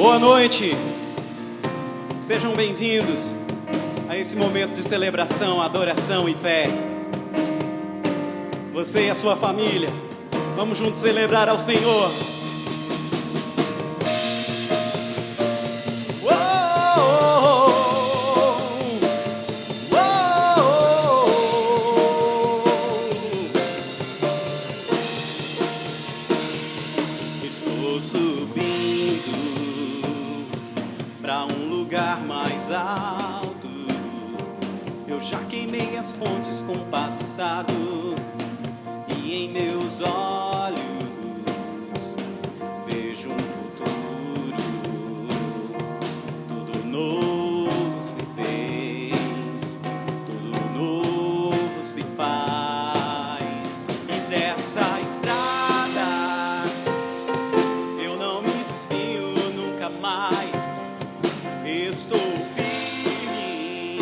Boa noite, sejam bem-vindos a esse momento de celebração, adoração e fé. Você e a sua família, vamos juntos celebrar ao Senhor. Estou subindo para um lugar mais alto. Eu já queimei as pontes com o passado, e em meus olhos vejo um futuro. Tudo novo se fez, tudo novo se faz. E dessa estrada eu não me desvio nunca mais. Estou firme,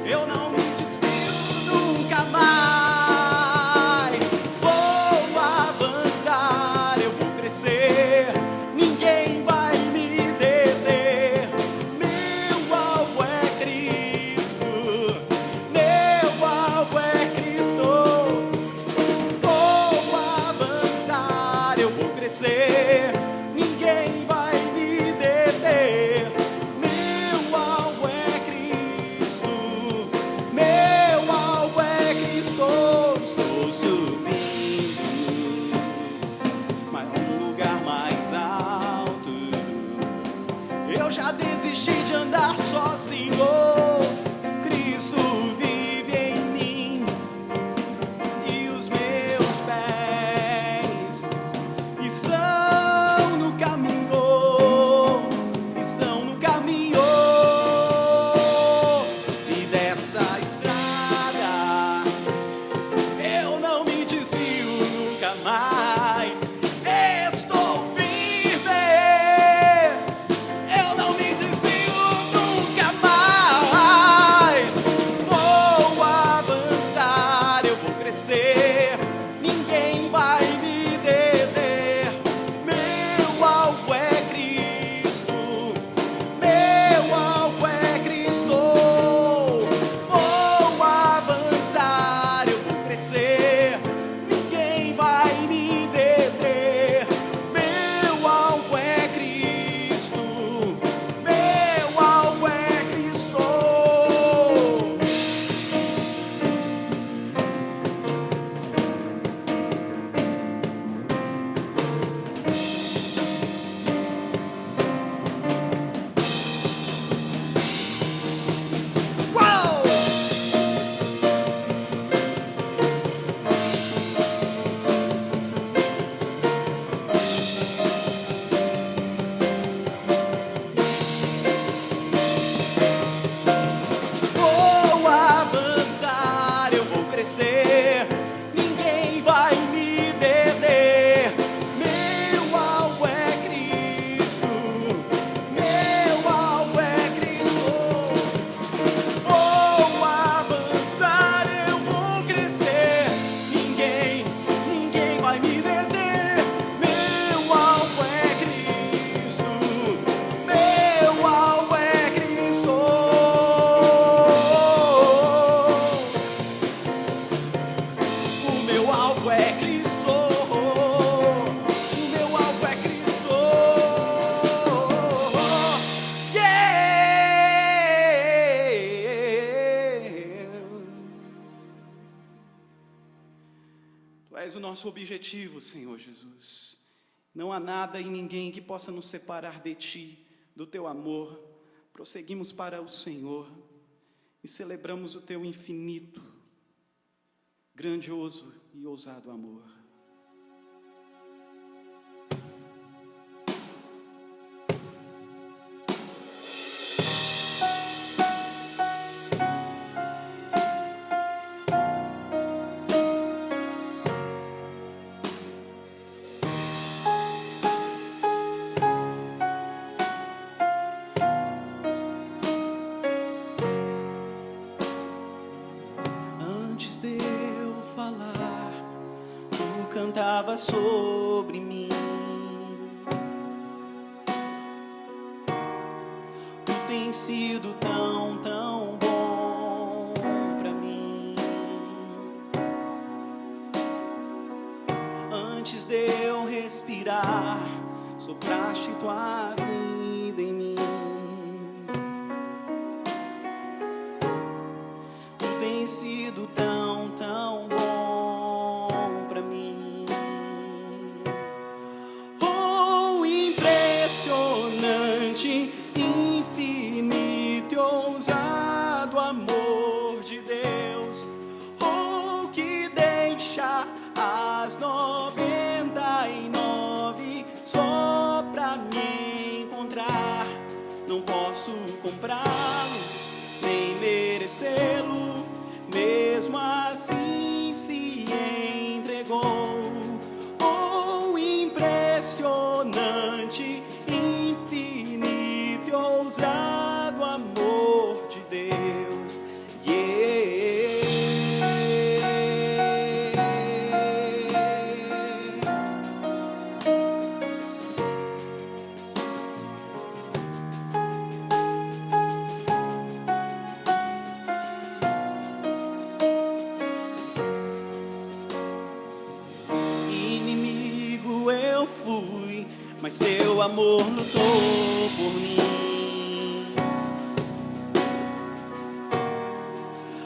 eu não me desvio nunca mais. Vou avançar, eu vou crescer, ninguém vai me deter. Meu alvo é Cristo, meu alvo é Cristo. Vou avançar, eu vou crescer, ninguém vai me deter. Meu alvo é Cristo, meu alvo é Cristo. Estou subindo, mas um lugar mais alto. Eu já desisti de andar sozinho. Cristo vive em mim, e os meus pés estão no caminho, estão no caminho. E dessa estrada eu não me desvio nunca mais. Estou firme, eu não me desvio nunca mais. Vou avançar, eu vou crescer, ninguém vai me deter. Meu alvo é Cristo, meu alvo é Cristo. Vou avançar, eu vou crescer, ninguém vai me deter. Meu alvo é Cristo, meu alvo é Cristo. Uau! Vou avançar, eu vou crescer, ninguém vai me deter. Meu alvo é Cristo, meu alvo é Cristo. Vou avançar, eu vou crescer, ninguém vai me deter. Meu alvo é Cristo, meu alvo é Cristo. O meu alvo é Cristo, o meu alvo é Cristo. Yeah! Tu és o nosso objetivo, Senhor Jesus. Não há nada e ninguém que possa nos separar de Ti, do Teu amor. Prosseguimos para o Senhor e celebramos o Teu infinito, grandioso e ousado amor. Antes de eu falar, Tu cantava sobre mim. sido tão, tão bom pra mim. Antes de eu respirar, sopraste tua vida em mim. Tu tens sido tão, tão bom pra mim. Oh, impressionante, infinito e ousado amor de Deus. Oh, que deixa as 99 só pra me encontrar. Não posso comprá-lo, nem merecê-lo, mesmo assim se entregou. Oh, impressionante, infinito e ousado amor de Deus. Inimigo eu fui, mas teu amor lutou por mim.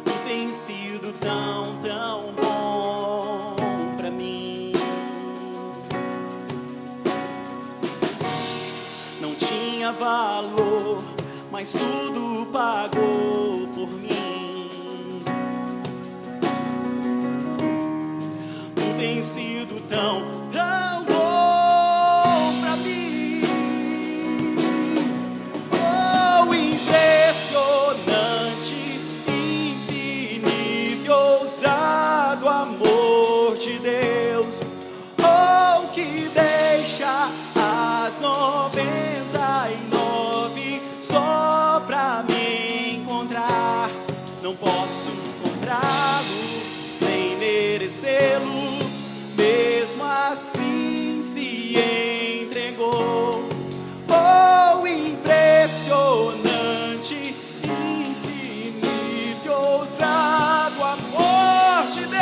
Tu tens sido tão, tão bom pra mim. Não tinha valor, mas tudo pagou por mim. Tu tens sido tão, tão bom pra mim. Oh, impressionante, infinito e ousado amor de Deus. Oh, que deixa as 99 só pra me encontrar. Não posso comprá-lo, nem merecê-lo, mesmo assim se entregou. Oh, impressionante, infinito e ousado amor de Deus.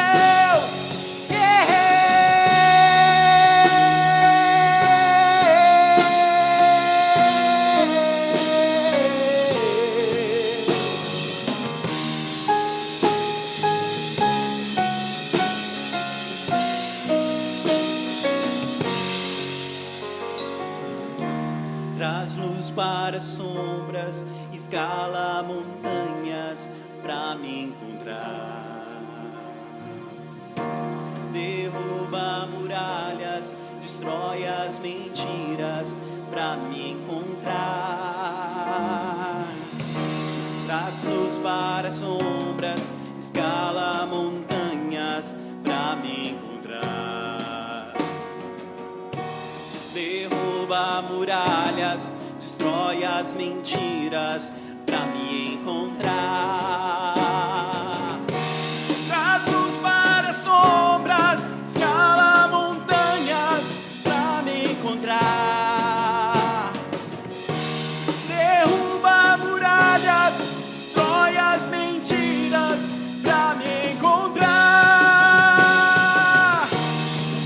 Traz luz para as sombras, escala montanhas pra me encontrar. Derruba muralhas, destrói as mentiras pra me encontrar. Traz luz para as sombras, escala montanhas pra me encontrar. Derruba muralhas, destrói as mentiras pra me encontrar. Traz luz para as sombras, escala montanhas pra me encontrar. Derruba muralhas, destrói as mentiras pra me encontrar.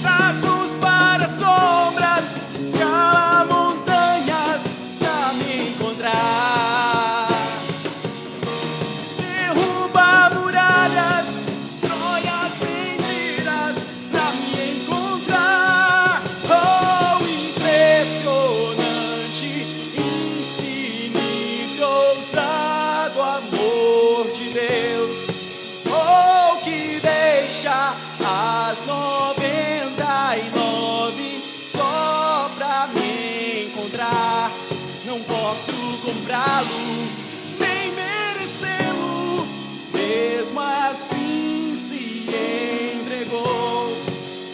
Traz luz para as sombras, escala montanhas pra me encontrar. Derruba muralhas, destrói as mentiras pra me encontrar. Oh, impressionante, infinito, ousado amor de Deus. Oh, que deixa as 99 só pra me encontrar. Não posso comprá-lo, nem merecê-lo, mesmo assim se entregou.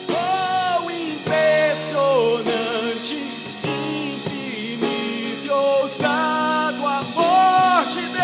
Oh, impressionante, infinito e ousado amor de Deus.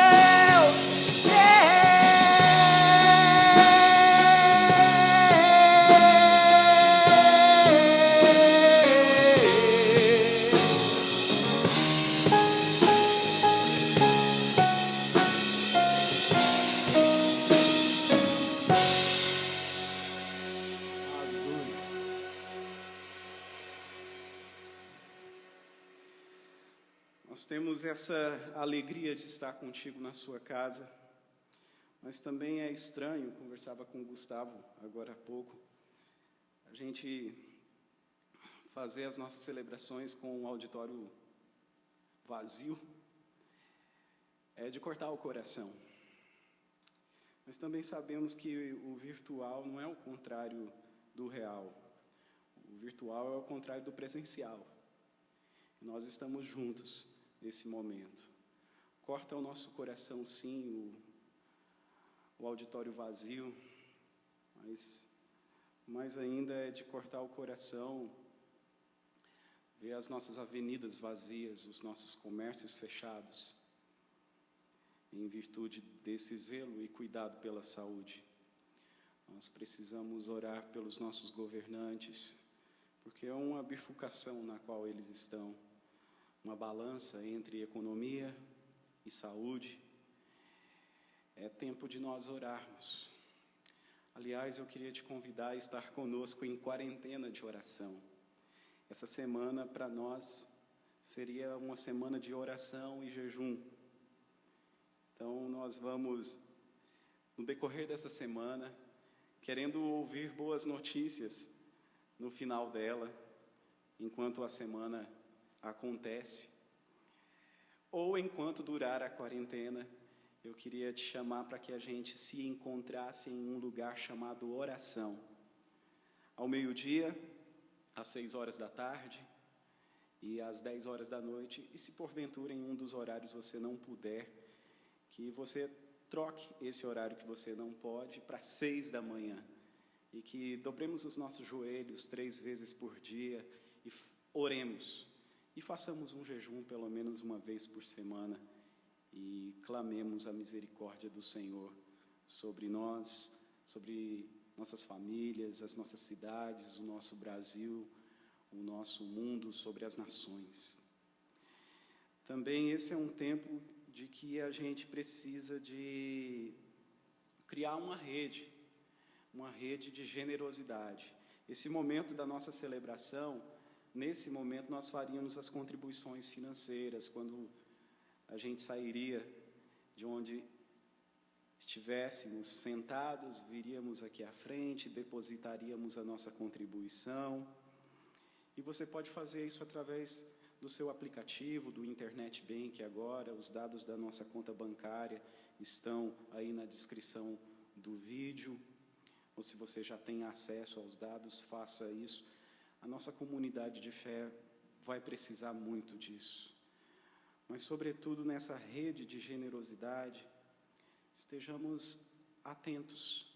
Nós temos essa alegria de estar contigo na sua casa, mas também é estranho, conversava com o Gustavo agora há pouco, a gente fazer as nossas celebrações com um auditório vazio, é de cortar o coração. Mas também sabemos que o virtual não é o contrário do real. O virtual é o contrário do presencial. Nós estamos juntos nesse momento. Corta o nosso coração, sim, o auditório vazio, mas mais ainda é de cortar o coração ver as nossas avenidas vazias, os nossos comércios fechados, em virtude desse zelo e cuidado pela saúde. Nós precisamos orar pelos nossos governantes, porque é uma bifurcação na qual eles estão, uma balança entre economia e saúde. É tempo de nós orarmos. Aliás, eu queria te convidar a estar conosco em quarentena de oração. Essa semana, para nós, seria uma semana de oração e jejum. Então, nós vamos, no decorrer dessa semana, querendo ouvir boas notícias no final dela, enquanto a semana acontece, ou enquanto durar a quarentena, eu queria te chamar para que a gente se encontrasse em um lugar chamado oração. Ao meio-dia, às 6 horas da tarde e às 10 horas da noite, e se porventura em um dos horários você não puder, que você troque esse horário que você não pode para 6 da manhã, e que dobremos os nossos joelhos 3 vezes por dia e oremos, e façamos um jejum pelo menos uma vez por semana, e clamemos a misericórdia do Senhor sobre nós, sobre nossas famílias, as nossas cidades, o nosso Brasil, o nosso mundo, sobre as nações. Também esse é um tempo de que a gente precisa de criar uma rede de generosidade. Esse momento da nossa celebração, nesse momento nós faríamos as contribuições financeiras, quando a gente sairia de onde estivéssemos sentados, viríamos aqui à frente, depositaríamos a nossa contribuição. E você pode fazer isso através do seu aplicativo, do Internet Bank agora. Os dados da nossa conta bancária estão aí na descrição do vídeo. Ou se você já tem acesso aos dados, faça isso. A nossa comunidade de fé vai precisar muito disso. Mas, sobretudo, nessa rede de generosidade, estejamos atentos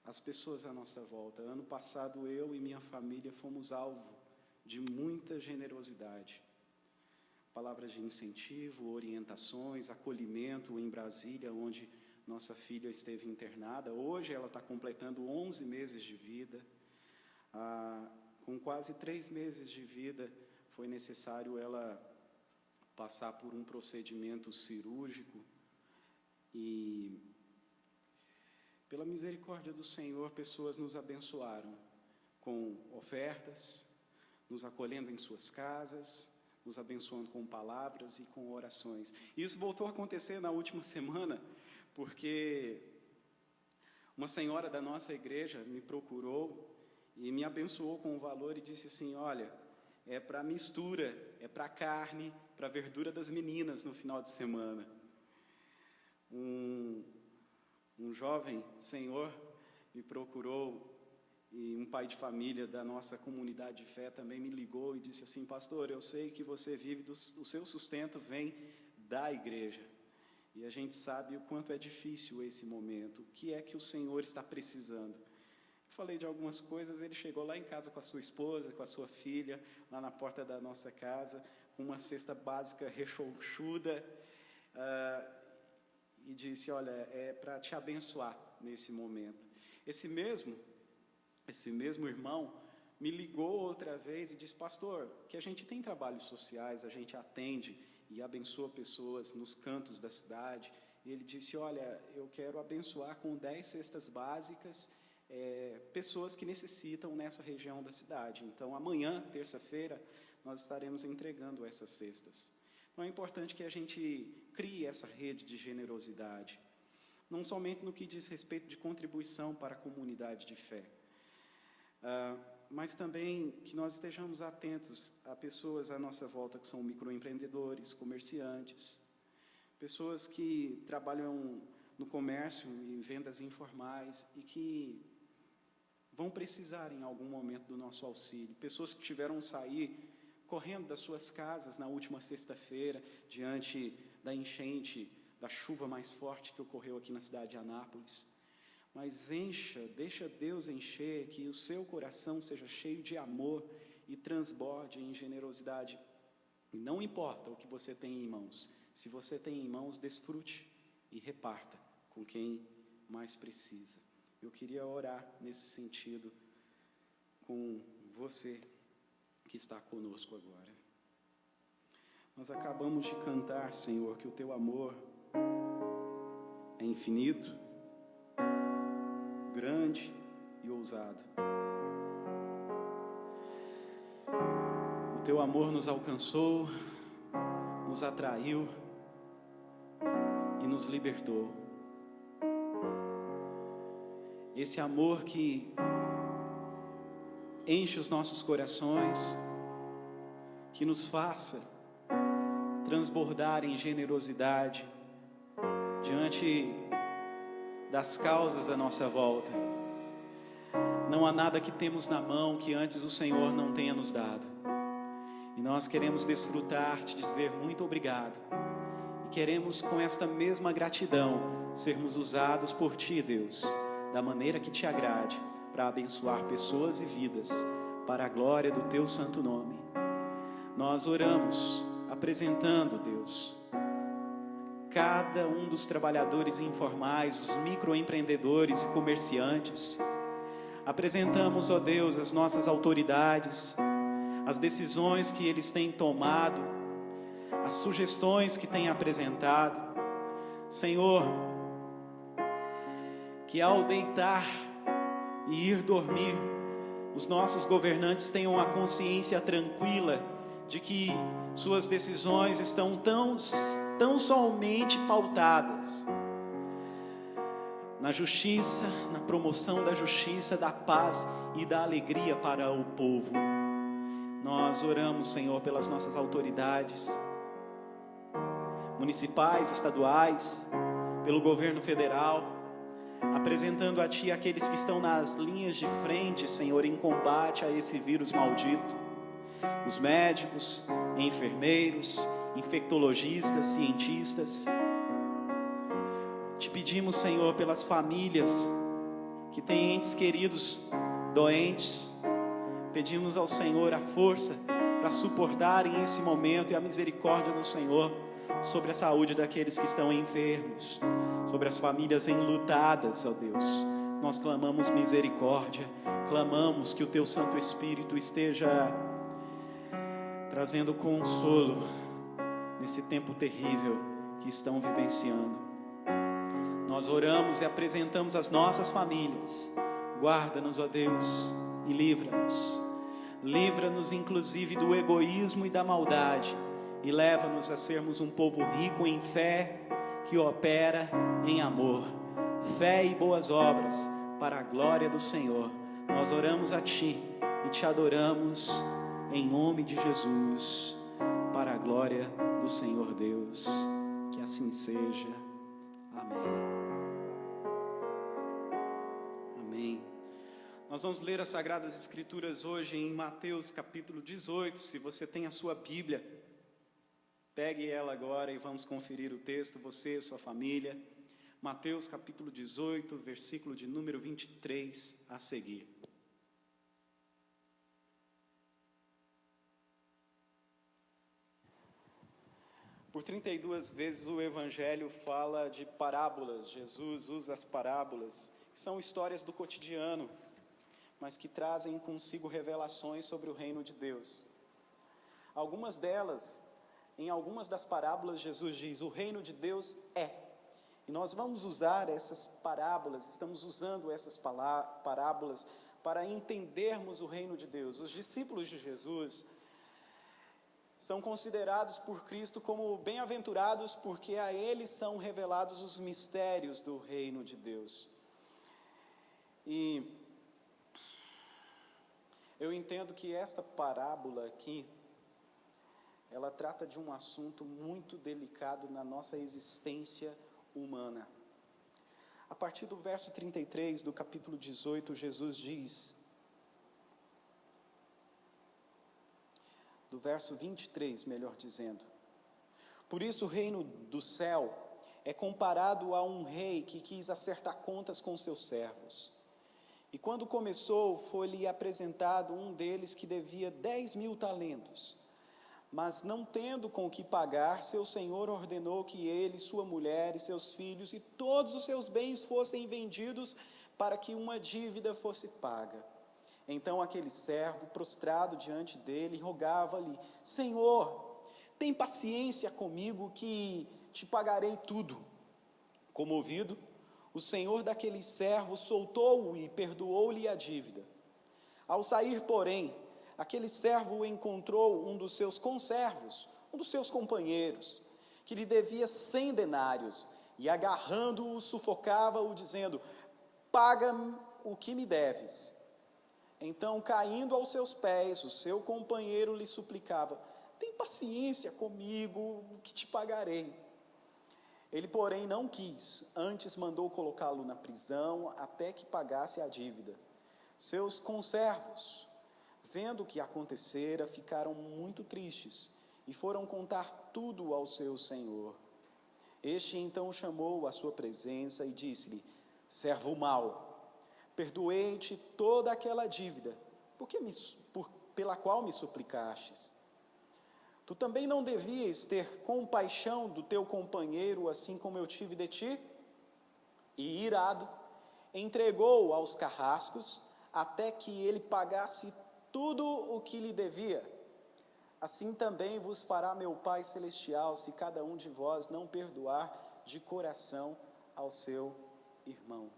às pessoas à nossa volta. Ano passado, eu e minha família fomos alvo de muita generosidade. Palavras de incentivo, orientações, acolhimento em Brasília, onde nossa filha esteve internada. Hoje ela está completando 11 meses de vida. Com quase 3 meses de vida, foi necessário ela passar por um procedimento cirúrgico e, pela misericórdia do Senhor, pessoas nos abençoaram com ofertas, nos acolhendo em suas casas, nos abençoando com palavras e com orações. Isso voltou a acontecer na última semana, porque uma senhora da nossa igreja me procurou e me abençoou com o valor e disse assim: olha, é para mistura, é para carne, para verdura das meninas no final de semana. Um jovem senhor me procurou, e um pai de família da nossa comunidade de fé também me ligou e disse assim: pastor, eu sei que você vive, o seu sustento vem da igreja, e a gente sabe o quanto é difícil esse momento, o que é que o Senhor está precisando. Falei de algumas coisas, ele chegou lá em casa com a sua esposa, com a sua filha, lá na porta da nossa casa, com uma cesta básica rechonchuda, e disse: olha, é para te abençoar nesse momento. Esse mesmo irmão me ligou outra vez e disse: pastor, que a gente tem trabalhos sociais, a gente atende e abençoa pessoas nos cantos da cidade, e ele disse: olha, eu quero abençoar com 10 cestas básicas pessoas que necessitam nessa região da cidade. Então, amanhã, terça-feira, nós estaremos entregando essas cestas. Então é importante que a gente crie essa rede de generosidade, não somente no que diz respeito de contribuição para a comunidade de fé, mas também que nós estejamos atentos a pessoas à nossa volta que são microempreendedores, comerciantes, pessoas que trabalham no comércio e vendas informais e que vão precisar em algum momento do nosso auxílio, pessoas que tiveram que sair correndo das suas casas na última sexta-feira, diante da enchente, da chuva mais forte que ocorreu aqui na cidade de Anápolis. Mas deixa Deus encher, que o seu coração seja cheio de amor e transborde em generosidade. E não importa o que você tem em mãos, se você tem em mãos, desfrute e reparta com quem mais precisa. Eu queria orar nesse sentido com você que está conosco agora. Nós acabamos de cantar, Senhor, que o teu amor é infinito, grande e ousado. O teu amor nos alcançou, nos atraiu e nos libertou. Esse amor que enche os nossos corações, que nos faça transbordar em generosidade diante das causas à nossa volta. Não há nada que temos na mão que antes o Senhor não tenha nos dado. E nós queremos desfrutar, te dizer muito obrigado. E queremos, com esta mesma gratidão, sermos usados por Ti, Deus, da maneira que Te agrade, para abençoar pessoas e vidas, para a glória do Teu santo nome. Nós oramos, apresentando, Deus, cada um dos trabalhadores informais, os microempreendedores e comerciantes. Apresentamos, ó Deus, as nossas autoridades, as decisões que eles têm tomado, as sugestões que têm apresentado. Senhor, que ao deitar e ir dormir, os nossos governantes tenham a consciência tranquila de que suas decisões estão tão somente pautadas na justiça, na promoção da justiça, da paz e da alegria para o povo. Nós oramos, Senhor, pelas nossas autoridades municipais, estaduais, pelo governo federal, apresentando a Ti aqueles que estão nas linhas de frente, Senhor, em combate a esse vírus maldito. Os médicos, enfermeiros, infectologistas, cientistas. Te pedimos, Senhor, pelas famílias que têm entes queridos doentes. Pedimos ao Senhor a força para suportarem esse momento e a misericórdia do Senhor sobre a saúde daqueles que estão enfermos, sobre as famílias enlutadas, ó Deus. Nós clamamos misericórdia, clamamos que o Teu Santo Espírito esteja trazendo consolo nesse tempo terrível que estão vivenciando. Nós oramos e apresentamos as nossas famílias. Guarda-nos, ó Deus, e livra-nos. Livra-nos inclusive do egoísmo e da maldade, e leva-nos a sermos um povo rico em fé, que opera em amor, fé e boas obras, para a glória do Senhor. Nós oramos a Ti e Te adoramos em nome de Jesus, para a glória do Senhor Deus. Que assim seja. Amém. Amém. Nós vamos ler as Sagradas Escrituras hoje em Mateus capítulo 18. Se você tem a sua Bíblia, pegue ela agora e vamos conferir o texto, você e sua família. Mateus capítulo 18, versículo de número 23 a seguir. Por 32 vezes o Evangelho fala de parábolas. Jesus usa as parábolas, que são histórias do cotidiano, mas que trazem consigo revelações sobre o reino de Deus. Algumas delas, em algumas das parábolas, Jesus diz: o reino de Deus é. E nós vamos usar essas parábolas, estamos usando essas parábolas para entendermos o reino de Deus. Os discípulos de Jesus são considerados por Cristo como bem-aventurados, porque a eles são revelados os mistérios do reino de Deus. E eu entendo que esta parábola aqui, ela trata de um assunto muito delicado na nossa existência humana. A partir do verso 33 do capítulo 18, Jesus diz, do verso 23, melhor dizendo: por isso o reino do céu é comparado a um rei que quis acertar contas com seus servos. E quando começou, foi-lhe apresentado um deles que devia 10.000 talentos. Mas não tendo com que pagar, seu senhor ordenou que ele, sua mulher e seus filhos e todos os seus bens fossem vendidos para que uma dívida fosse paga. Então aquele servo, prostrado diante dele, rogava-lhe: Senhor, tem paciência comigo que te pagarei tudo. Comovido, o senhor daquele servo soltou-o e perdoou-lhe a dívida. Ao sair, porém, aquele servo encontrou um dos seus conservos, um dos seus companheiros, que lhe devia 100 denários, e agarrando-o, sufocava-o, dizendo: paga-me o que me deves. Então, caindo aos seus pés, o seu companheiro lhe suplicava: tem paciência comigo, que te pagarei. Ele, porém, não quis, antes mandou colocá-lo na prisão, até que pagasse a dívida. Seus conservos, vendo o que acontecera, ficaram muito tristes, e foram contar tudo ao seu senhor. Este então chamou à sua presença e disse-lhe: servo mau, perdoei-te toda aquela dívida, pela qual me suplicastes. Tu também não devias ter compaixão do teu companheiro, assim como eu tive de ti? E irado, entregou-o aos carrascos, até que ele pagasse tudo o que lhe devia. Assim também vos fará meu Pai Celestial, se cada um de vós não perdoar de coração ao seu irmão.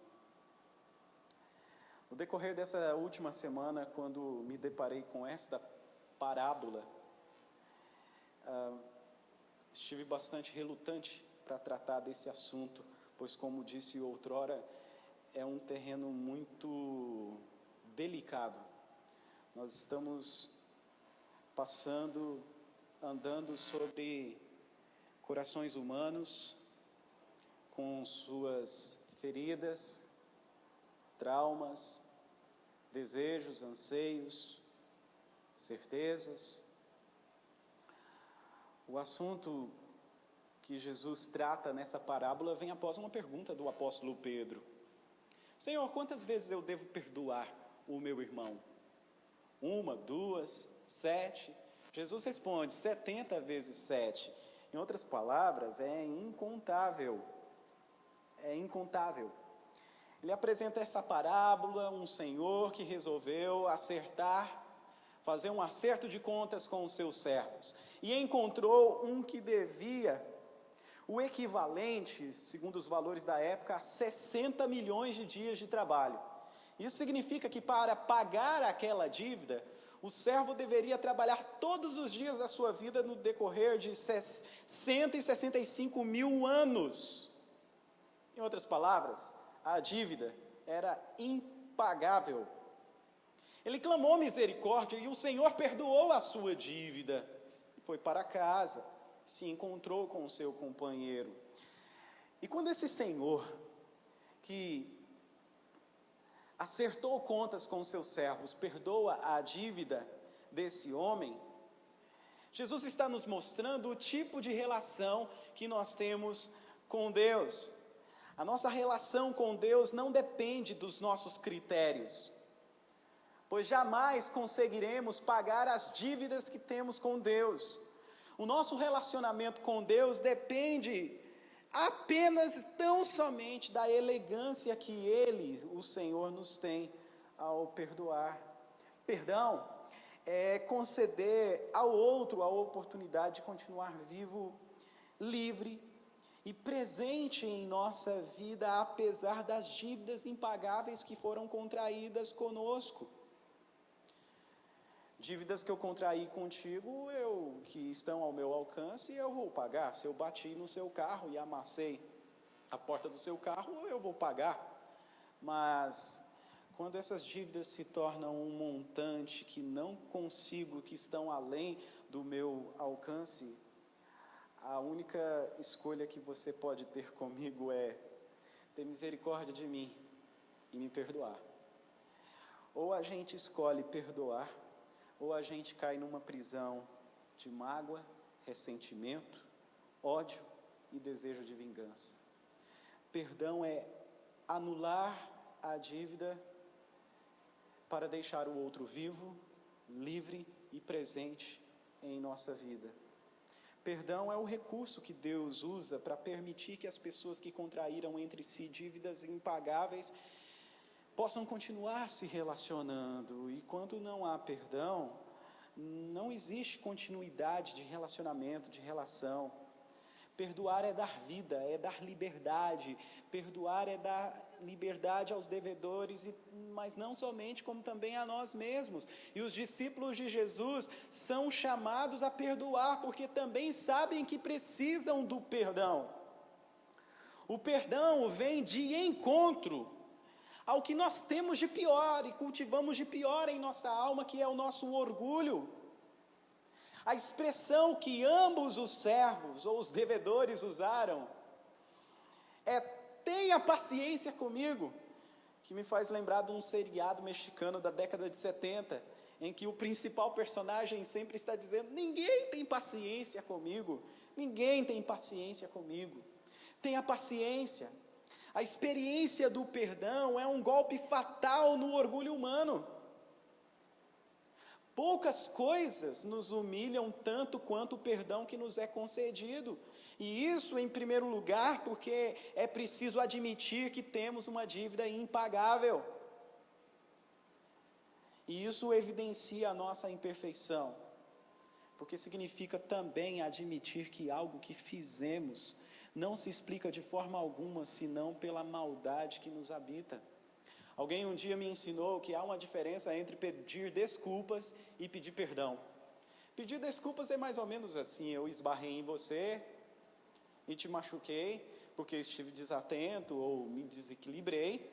No decorrer dessa última semana, quando me deparei com esta parábola, estive bastante relutante para tratar desse assunto, pois, como disse outrora, é um terreno muito delicado. Nós estamos andando sobre corações humanos, com suas feridas, traumas, desejos, anseios, certezas. O assunto que Jesus trata nessa parábola vem após uma pergunta do apóstolo Pedro: Senhor, quantas vezes eu devo perdoar o meu irmão? 1, 2, 7? Jesus responde: 70 vezes 7. Em outras palavras, é incontável. É incontável. Ele apresenta essa parábola, um senhor que resolveu fazer um acerto de contas com os seus servos, e encontrou um que devia o equivalente, segundo os valores da época, a 60 milhões de dias de trabalho. Isso significa que, para pagar aquela dívida, o servo deveria trabalhar todos os dias da sua vida no decorrer de 165 mil anos. Em outras palavras, a dívida era impagável. Ele clamou misericórdia e o Senhor perdoou a sua dívida. Foi para casa, se encontrou com o seu companheiro. E quando esse Senhor, que acertou contas com seus servos, perdoa a dívida desse homem, Jesus está nos mostrando o tipo de relação que nós temos com Deus. A nossa relação com Deus não depende dos nossos critérios, pois jamais conseguiremos pagar as dívidas que temos com Deus. O nosso relacionamento com Deus depende apenas, tão somente, da elegância que Ele, o Senhor, nos tem ao perdoar. Perdão é conceder ao outro a oportunidade de continuar vivo, livre e presente em nossa vida, apesar das dívidas impagáveis que foram contraídas conosco. Dívidas que eu contraí contigo, que estão ao meu alcance, eu vou pagar. Se eu bati no seu carro e amassei a porta do seu carro, eu vou pagar. Mas quando essas dívidas se tornam um montante que não consigo, que estão além do meu alcance, a única escolha que você pode ter comigo é ter misericórdia de mim e me perdoar. Ou a gente escolhe perdoar, ou a gente cai numa prisão de mágoa, ressentimento, ódio e desejo de vingança. Perdão é anular a dívida para deixar o outro vivo, livre e presente em nossa vida. Perdão é o recurso que Deus usa para permitir que as pessoas que contraíram entre si dívidas impagáveis possam continuar se relacionando. E quando não há perdão, não existe continuidade de relacionamento, de relação. Perdoar é dar vida, é dar liberdade. Perdoar é dar liberdade aos devedores, mas não somente, como também a nós mesmos. E os discípulos de Jesus são chamados a perdoar, porque também sabem que precisam do perdão. O perdão vem de encontro ao que nós temos de pior e cultivamos de pior em nossa alma, que é o nosso orgulho. A expressão que ambos os servos ou os devedores usaram é: tenha paciência comigo, que me faz lembrar de um seriado mexicano da década de 70, em que o principal personagem sempre está dizendo: ninguém tem paciência comigo, ninguém tem paciência comigo. Tenha paciência. A experiência do perdão é um golpe fatal no orgulho humano. Poucas coisas nos humilham tanto quanto o perdão que nos é concedido. E isso, em primeiro lugar, porque é preciso admitir que temos uma dívida impagável. E isso evidencia a nossa imperfeição, porque significa também admitir que algo que fizemos não se explica de forma alguma, senão pela maldade que nos habita. Alguém um dia me ensinou que há uma diferença entre pedir desculpas e pedir perdão. Pedir desculpas é mais ou menos assim: eu esbarrei em você e te machuquei porque estive desatento ou me desequilibrei.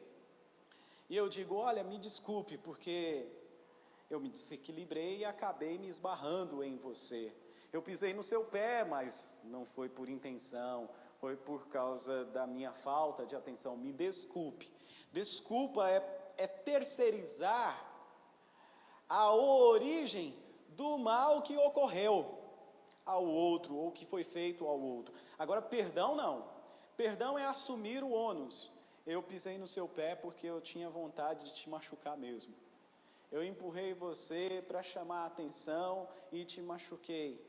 E eu digo: olha, me desculpe porque eu me desequilibrei e acabei me esbarrando em você. Eu pisei no seu pé, mas não foi por intenção, foi por causa da minha falta de atenção. Me desculpe. Desculpa é terceirizar a origem do mal que ocorreu ao outro, ou que foi feito ao outro. Agora, perdão não. Perdão é assumir o ônus. Eu pisei no seu pé porque eu tinha vontade de te machucar mesmo. Eu empurrei você para chamar a atenção e te machuquei.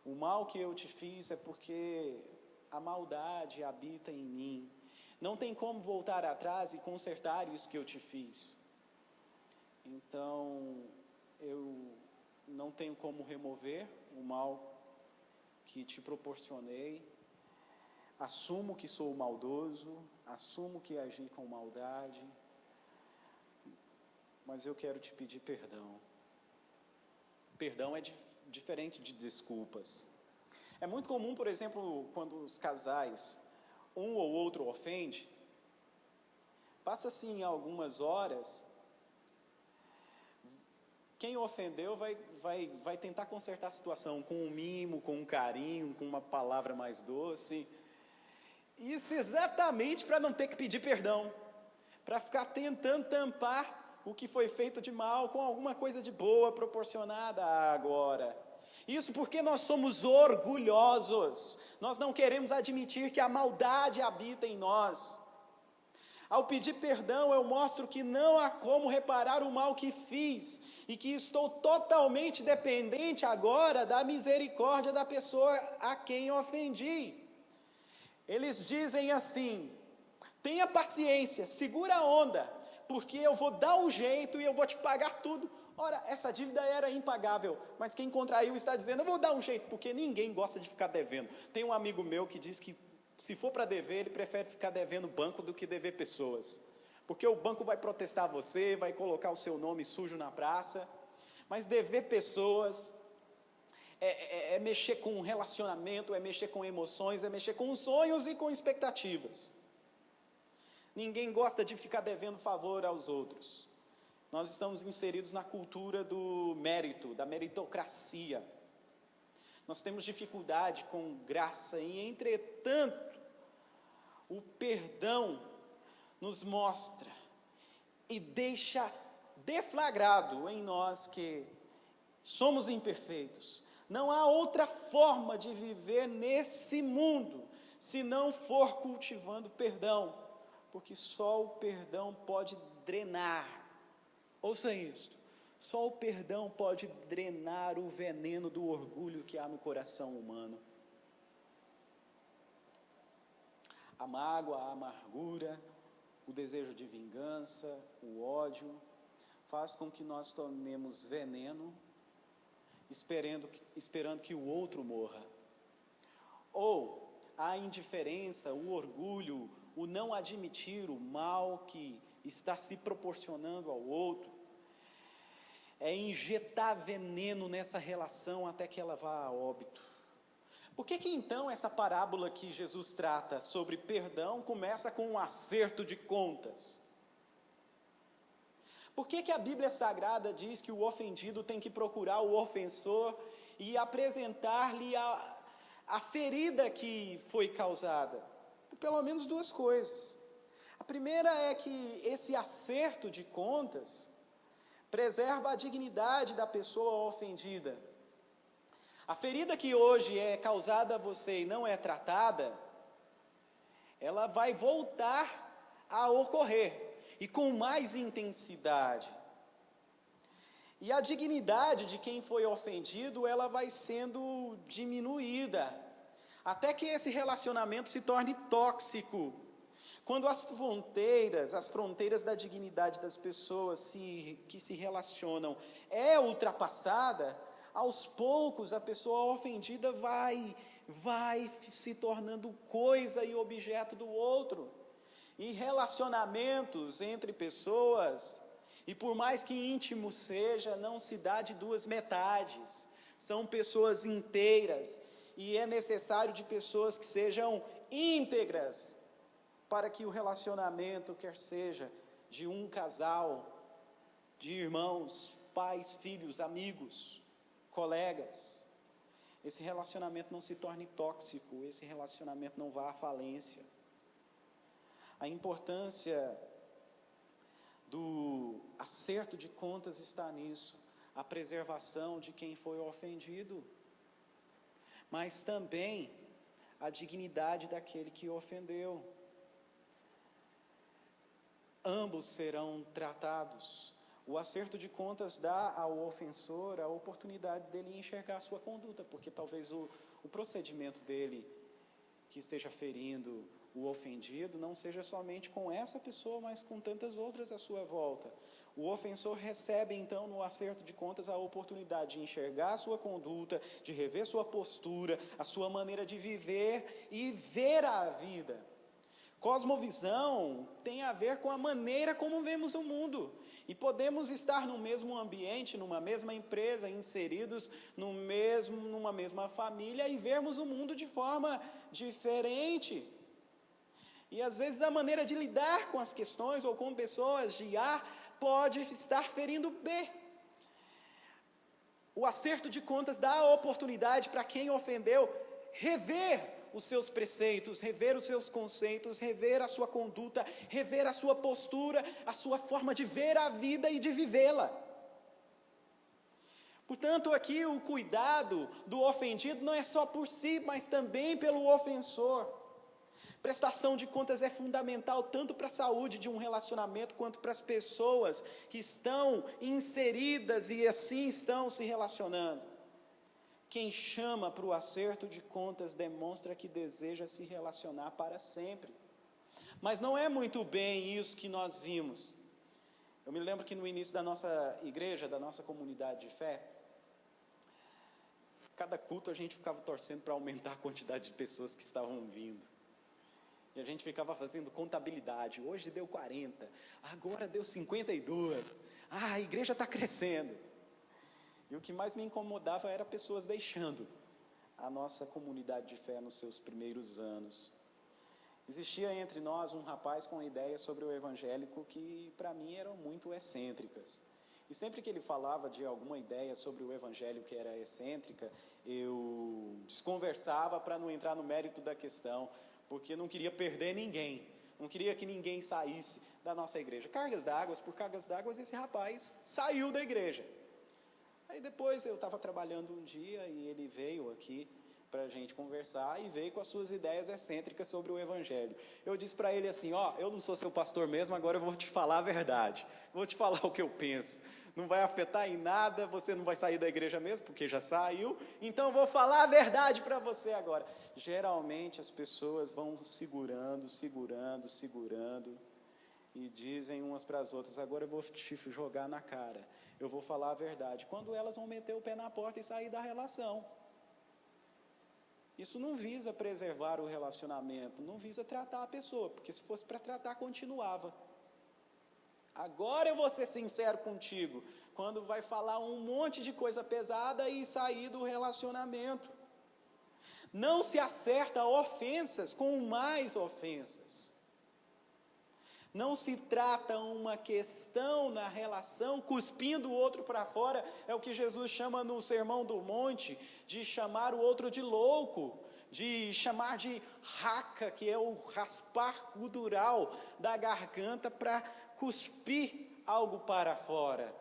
O mal que eu te fiz é porque a maldade habita em mim. Não tem como voltar atrás e consertar isso que eu te fiz. Então, eu não tenho como remover o mal que te proporcionei. Assumo que sou maldoso, assumo que agi com maldade, mas eu quero te pedir perdão. Perdão é diferente de desculpas. É muito comum, por exemplo, quando os casais, um ou outro ofende, passa-se algumas horas, quem ofendeu vai tentar consertar a situação com um mimo, com um carinho, com uma palavra mais doce. Isso exatamente para não ter que pedir perdão, para ficar tentando tampar o que foi feito de mal com alguma coisa de boa proporcionada agora. Isso porque nós somos orgulhosos, nós não queremos admitir que a maldade habita em nós. Ao pedir perdão, eu mostro que não há como reparar o mal que fiz e que estou totalmente dependente agora da misericórdia da pessoa a quem ofendi. Eles dizem assim: tenha paciência, segura a onda, porque eu vou dar um jeito e eu vou te pagar tudo. Ora, essa dívida era impagável, mas quem contraiu está dizendo: eu vou dar um jeito, porque ninguém gosta de ficar devendo. Tem um amigo meu que diz que, se for para dever, ele prefere ficar devendo banco do que dever pessoas, porque o banco vai protestar você, vai colocar o seu nome sujo na praça, Mas dever pessoas é mexer com um relacionamento, é mexer com emoções, é mexer com sonhos e com expectativas. Ninguém gosta de ficar devendo favor aos outros. Nós estamos inseridos na cultura do mérito, da meritocracia. Nós temos dificuldade com graça e, entretanto, o perdão nos mostra e deixa deflagrado em nós que somos imperfeitos. Não há outra forma de viver nesse mundo se não for cultivando perdão, porque só o perdão pode drenar. Ouça isto, só o perdão pode drenar o veneno do orgulho que há no coração humano. A mágoa, a amargura, o desejo de vingança, o ódio, faz com que nós tomemos veneno, esperando que o outro morra. Ou a indiferença, o orgulho, o não admitir o mal que está se proporcionando ao outro, é injetar veneno nessa relação até que ela vá a óbito. Por que então essa parábola que Jesus trata sobre perdão começa com um acerto de contas? Por que a Bíblia Sagrada diz que o ofendido tem que procurar o ofensor e apresentar-lhe a ferida que foi causada? Por pelo menos duas coisas. A primeira é que esse acerto de contas preserva a dignidade da pessoa ofendida. A ferida que hoje é causada a você e não é tratada, ela vai voltar a ocorrer, e com mais intensidade. E a dignidade de quem foi ofendido, ela vai sendo diminuída, até que esse relacionamento se torne tóxico. Quando as fronteiras da dignidade das pessoas que se relacionam é ultrapassada, aos poucos a pessoa ofendida vai se tornando coisa e objeto do outro. E relacionamentos entre pessoas, e por mais que íntimo seja, não se dá de duas metades. São pessoas inteiras, e é necessário de pessoas que sejam íntegras, para que o relacionamento, quer seja de um casal, de irmãos, pais, filhos, amigos, colegas, esse relacionamento não se torne tóxico, esse relacionamento não vá à falência. A importância do acerto de contas está nisso, a preservação de quem foi ofendido, mas também a dignidade daquele que ofendeu. Ambos serão tratados. O acerto de contas dá ao ofensor a oportunidade dele enxergar a sua conduta, porque talvez o procedimento dele que esteja ferindo o ofendido não seja somente com essa pessoa, mas com tantas outras à sua volta. O ofensor recebe então no acerto de contas a oportunidade de enxergar a sua conduta, de rever sua postura, a sua maneira de viver e ver a vida. Cosmovisão tem a ver com a maneira como vemos o mundo. E podemos estar no mesmo ambiente, numa mesma empresa, inseridos numa mesma família e vermos o mundo de forma diferente. E às vezes a maneira de lidar com as questões ou com pessoas de A pode estar ferindo B. O acerto de contas dá a oportunidade para quem ofendeu rever os seus preceitos, rever os seus conceitos, rever a sua conduta, rever a sua postura, a sua forma de ver a vida e de vivê-la. Portanto, aqui o cuidado do ofendido não é só por si, mas também pelo ofensor. Prestação de contas é fundamental tanto para a saúde de um relacionamento quanto para as pessoas que estão inseridas e assim estão se relacionando. Quem chama para o acerto de contas demonstra que deseja se relacionar para sempre. Mas não é muito bem isso que nós vimos. Eu me lembro que no início da nossa igreja, da nossa comunidade de fé, cada culto a gente ficava torcendo para aumentar a quantidade de pessoas que estavam vindo. E a gente ficava fazendo contabilidade. Hoje deu 40, agora deu 52. A igreja está crescendo. E o que mais me incomodava era pessoas deixando a nossa comunidade de fé nos seus primeiros anos. Existia entre nós um rapaz com ideias sobre o evangélico que para mim eram muito excêntricas. E sempre que ele falava de alguma ideia sobre o evangelho que era excêntrica, eu desconversava para não entrar no mérito da questão, porque não queria perder ninguém, não queria que ninguém saísse da nossa igreja. Por cargas d'água, esse rapaz saiu da igreja. Aí depois eu estava trabalhando um dia e ele veio aqui para a gente conversar e veio com as suas ideias excêntricas sobre o evangelho. Eu disse para ele assim, eu não sou seu pastor mesmo, agora eu vou te falar a verdade, vou te falar o que eu penso. Não vai afetar em nada, você não vai sair da igreja mesmo, porque já saiu, então eu vou falar a verdade para você agora. Geralmente as pessoas vão segurando, e dizem umas para as outras, agora eu vou te jogar na cara, eu vou falar a verdade, quando elas vão meter o pé na porta e sair da relação. Isso não visa preservar o relacionamento, não visa tratar a pessoa, porque se fosse para tratar, continuava. Agora eu vou ser sincero contigo, quando vai falar um monte de coisa pesada e sair do relacionamento. Não se acerta ofensas com mais ofensas. Não se trata uma questão na relação cuspindo o outro para fora, é o que Jesus chama no Sermão do Monte, de chamar o outro de louco, de chamar de raca, que é o raspar gutural da garganta para cuspir algo para fora.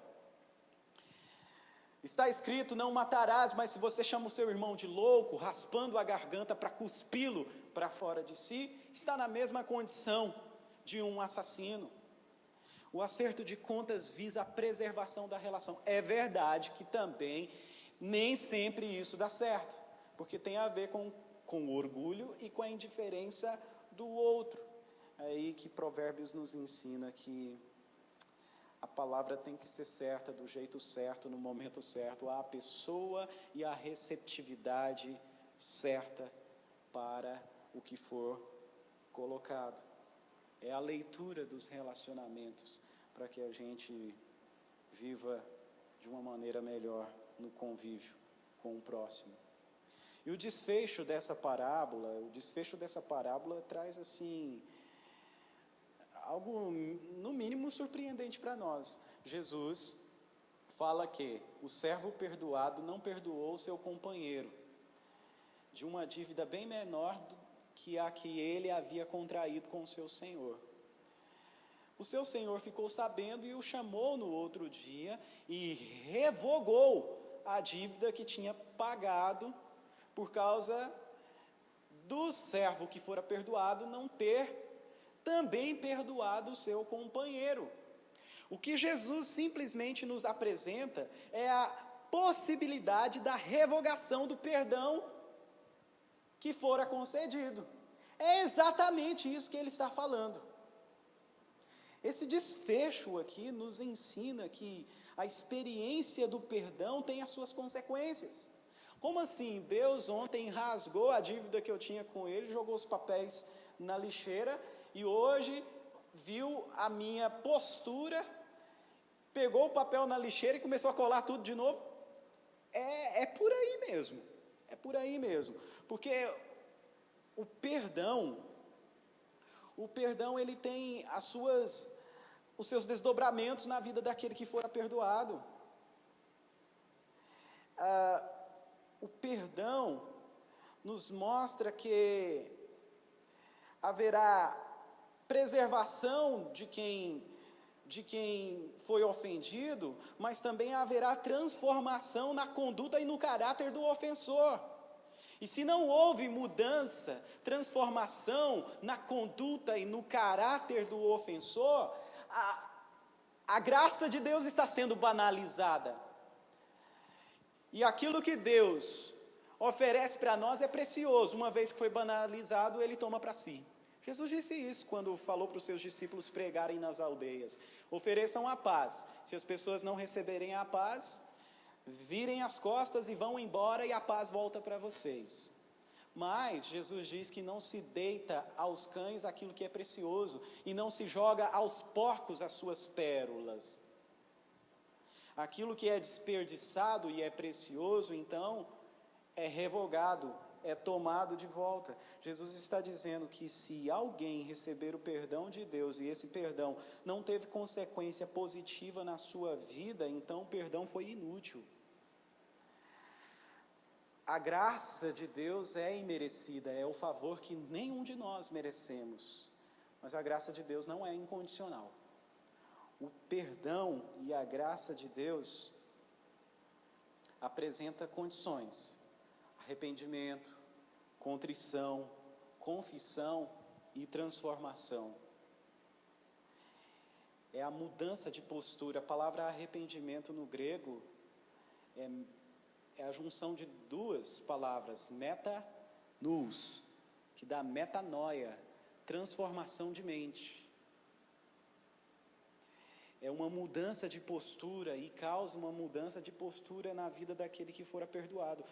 Está escrito, não matarás, mas se você chama o seu irmão de louco, raspando a garganta para cuspi-lo para fora de si, está na mesma condição de um assassino. O acerto de contas visa a preservação da relação. É verdade que também nem sempre isso dá certo, porque tem a ver com o orgulho e com a indiferença do outro. É aí que Provérbios nos ensina que a palavra tem que ser certa, do jeito certo, no momento certo, a pessoa e a receptividade certa para o que for colocado. É a leitura dos relacionamentos para que a gente viva de uma maneira melhor no convívio com o próximo. E o desfecho dessa parábola traz assim algo no mínimo surpreendente para nós. Jesus fala que o servo perdoado não perdoou o seu companheiro de uma dívida bem menor que a que ele havia contraído com o seu senhor. O seu senhor ficou sabendo e o chamou no outro dia e revogou a dívida que tinha pagado por causa do servo que fora perdoado não ter também perdoado o seu companheiro. O que Jesus simplesmente nos apresenta é a possibilidade da revogação do perdão que fora concedido. É exatamente isso que ele está falando. Esse desfecho aqui nos ensina que a experiência do perdão tem as suas consequências. Como assim? Deus ontem rasgou a dívida que eu tinha com ele, jogou os papéis na lixeira e hoje viu a minha postura, pegou o papel na lixeira e começou a colar tudo de novo? É por aí mesmo, porque o perdão ele tem os seus desdobramentos na vida daquele que fora perdoado. O perdão nos mostra que haverá preservação de quem foi ofendido, mas também haverá transformação na conduta e no caráter do ofensor. E se não houve mudança, transformação na conduta e no caráter do ofensor, a graça de Deus está sendo banalizada. E aquilo que Deus oferece para nós é precioso, uma vez que foi banalizado, ele toma para si. Jesus disse isso quando falou para os seus discípulos pregarem nas aldeias. Ofereçam a paz. Se as pessoas não receberem a paz, virem as costas e vão embora e a paz volta para vocês. Mas Jesus diz que não se deita aos cães aquilo que é precioso e não se joga aos porcos as suas pérolas. Aquilo que é desperdiçado e é precioso, então, é revogado, é tomado de volta. Jesus está dizendo que se alguém receber o perdão de Deus e esse perdão não teve consequência positiva na sua vida, então o perdão foi inútil. A graça de Deus é imerecida, é o favor que nenhum de nós merecemos, mas a graça de Deus não é incondicional. O perdão e a graça de Deus apresenta condições: arrependimento, contrição, confissão e transformação. É a mudança de postura. A palavra arrependimento no grego é a junção de duas palavras, meta-nous, que dá metanoia, transformação de mente. É uma mudança de postura e causa uma mudança de postura na vida daquele que fora perdoado.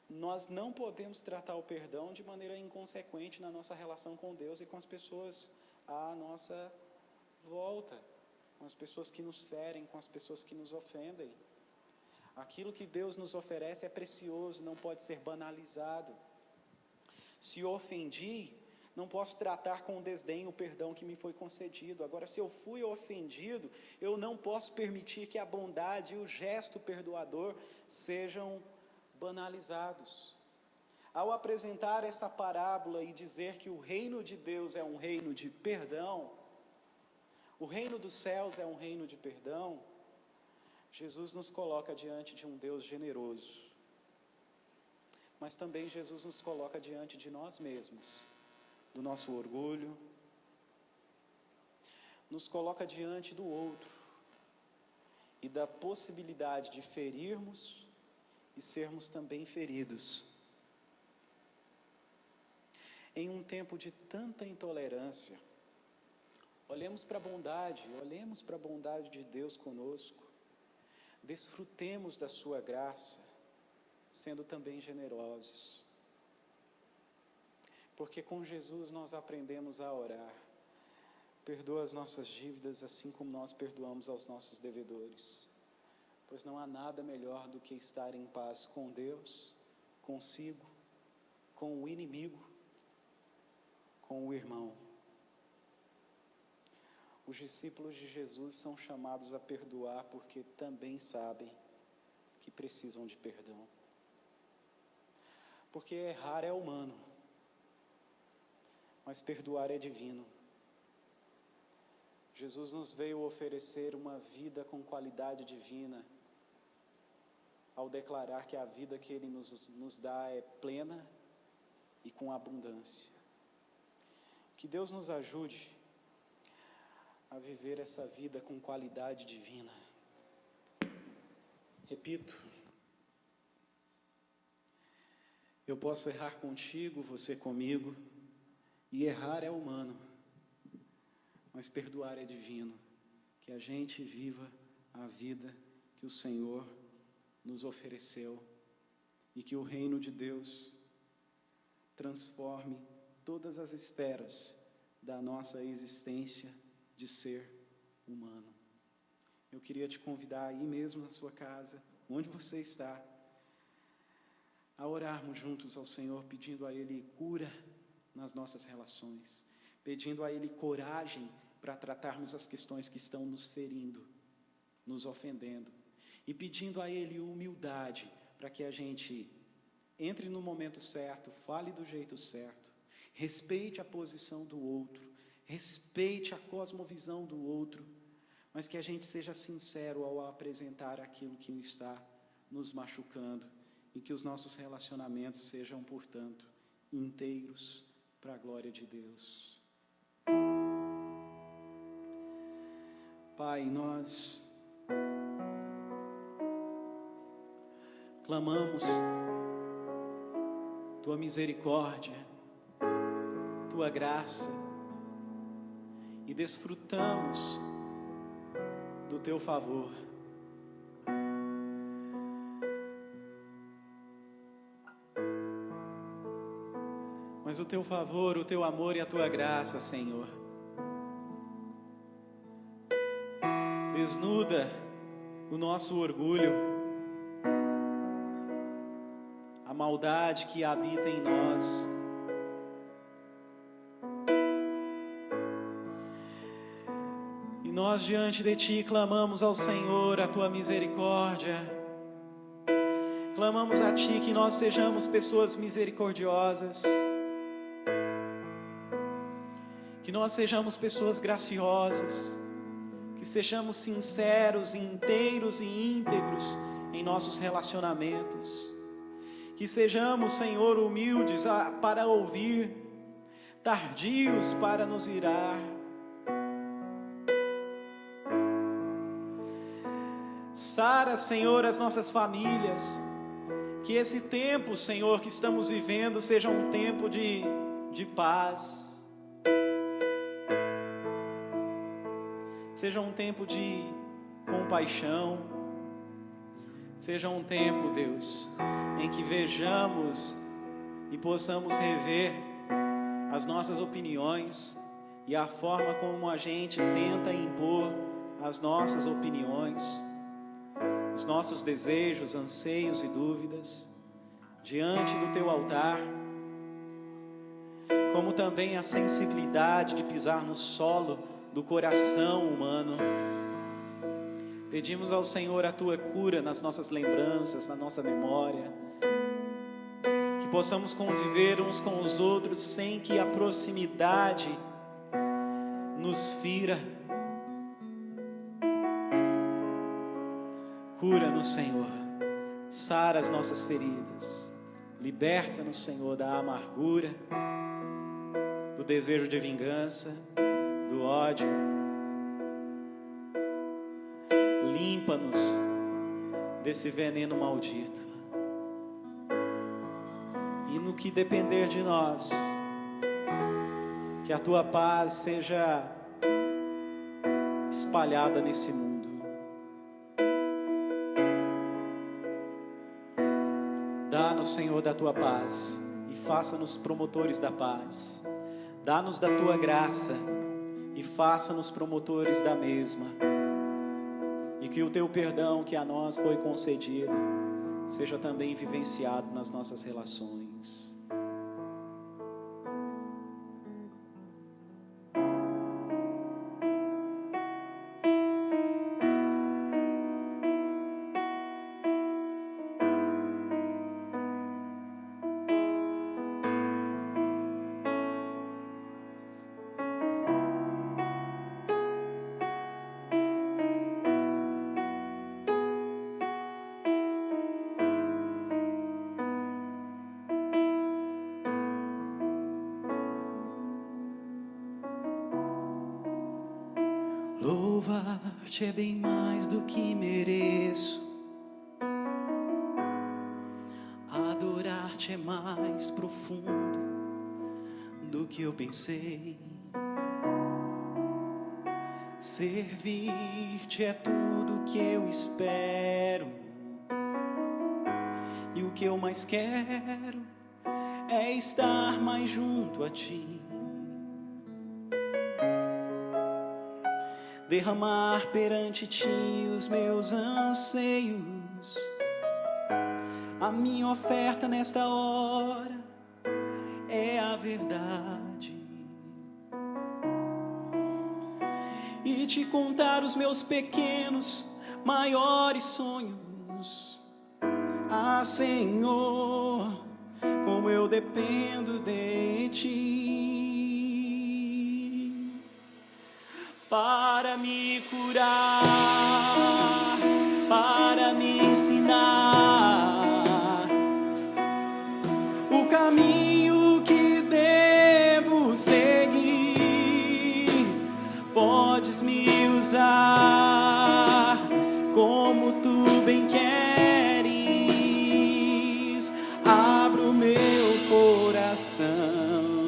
Nós não podemos tratar o perdão de maneira inconsequente na nossa relação com Deus e com as pessoas à nossa volta, com as pessoas que nos ferem, com as pessoas que nos ofendem. Aquilo que Deus nos oferece é precioso, não pode ser banalizado. Se ofendi, não posso tratar com desdém o perdão que me foi concedido. Agora, se eu fui ofendido, eu não posso permitir que a bondade e o gesto perdoador sejam banalizados. Ao apresentar essa parábola e dizer que o reino de Deus é um reino de perdão, o reino dos céus é um reino de perdão, Jesus nos coloca diante de um Deus generoso, mas também Jesus nos coloca diante de nós mesmos, do nosso orgulho, nos coloca diante do outro e da possibilidade de ferirmos e sermos também feridos. Em um tempo de tanta intolerância, olhemos para a bondade de Deus conosco, desfrutemos da sua graça, sendo também generosos. Porque com Jesus nós aprendemos a orar. Perdoa as nossas dívidas assim como nós perdoamos aos nossos devedores. Pois não há nada melhor do que estar em paz com Deus, consigo, com o inimigo, com o irmão. Os discípulos de Jesus são chamados a perdoar porque também sabem que precisam de perdão. Porque errar é humano, mas perdoar é divino. Jesus nos veio oferecer uma vida com qualidade divina, ao declarar que a vida que Ele nos dá é plena e com abundância. Que Deus nos ajude a viver essa vida com qualidade divina. Repito, eu posso errar contigo, você comigo, e errar é humano, mas perdoar é divino. Que a gente viva a vida que o Senhor nos ofereceu e que o reino de Deus transforme todas as esferas da nossa existência de ser humano. Eu queria te convidar aí mesmo na sua casa, onde você está, a orarmos juntos ao Senhor, pedindo a Ele cura nas nossas relações, pedindo a Ele coragem para tratarmos as questões que estão nos ferindo, nos ofendendo, e pedindo a Ele humildade para que a gente entre no momento certo, fale do jeito certo, respeite a posição do outro, respeite a cosmovisão do outro, mas que a gente seja sincero ao apresentar aquilo que está nos machucando e que os nossos relacionamentos sejam, portanto, inteiros para a glória de Deus. Pai, nós clamamos Tua misericórdia, Tua graça, e desfrutamos do Teu favor. Mas o Teu favor, o Teu amor e a Tua graça, Senhor, desnuda o nosso orgulho, a maldade que habita em nós. E nós diante de Ti clamamos ao Senhor a Tua misericórdia. Clamamos a Ti que nós sejamos pessoas misericordiosas, que nós sejamos pessoas graciosas, que sejamos sinceros, inteiros e íntegros em nossos relacionamentos, que sejamos, Senhor, humildes para ouvir, tardios para nos irar. Sara, Senhor, as nossas famílias, que esse tempo, Senhor, que estamos vivendo seja um tempo de paz, seja um tempo de compaixão, seja um tempo, Deus, em que vejamos e possamos rever as nossas opiniões e a forma como a gente tenta impor as nossas opiniões, os nossos desejos, anseios e dúvidas diante do Teu altar, como também a sensibilidade de pisar no solo do coração humano. Pedimos ao Senhor a Tua cura nas nossas lembranças, na nossa memória, que possamos conviver uns com os outros sem que a proximidade nos fira. Cura-nos, Senhor, sara as nossas feridas, liberta-nos, Senhor, da amargura, do desejo de vingança, do ódio. Limpa-nos desse veneno maldito. E no que depender de nós, que a Tua paz seja espalhada nesse mundo. Dá-nos, Senhor, da Tua paz e faça-nos promotores da paz. Dá-nos da Tua graça e faça-nos promotores da mesma. E que o Teu perdão que a nós foi concedido seja também vivenciado nas nossas relações. Louvar-te é bem mais do que mereço, adorar-te é mais profundo do que eu pensei, servir-te é tudo que eu espero, e o que eu mais quero é estar mais junto a Ti. Derramar perante Ti os meus anseios. A minha oferta nesta hora é a verdade. E Te contar os meus pequenos, maiores sonhos. Ah, Senhor, como eu dependo de Ti. Para me curar, para me ensinar o caminho que devo seguir. Podes me usar como Tu bem queres. Abro meu coração.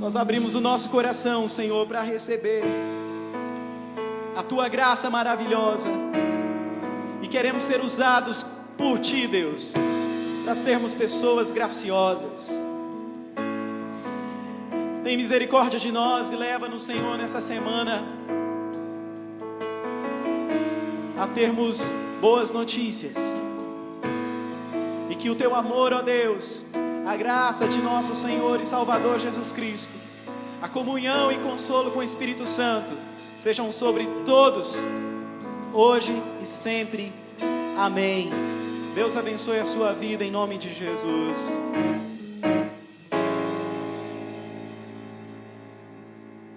Nós abrimos o nosso coração, Senhor, para receber a Tua graça maravilhosa. E queremos ser usados por Ti, Deus, para sermos pessoas graciosas. Tem misericórdia de nós e leva-nos, Senhor, nessa semana a termos boas notícias. E que o Teu amor, ó Deus, a graça de nosso Senhor e Salvador Jesus Cristo, a comunhão e consolo com o Espírito Santo, sejam sobre todos, hoje e sempre. Amém. Deus abençoe a sua vida em nome de Jesus.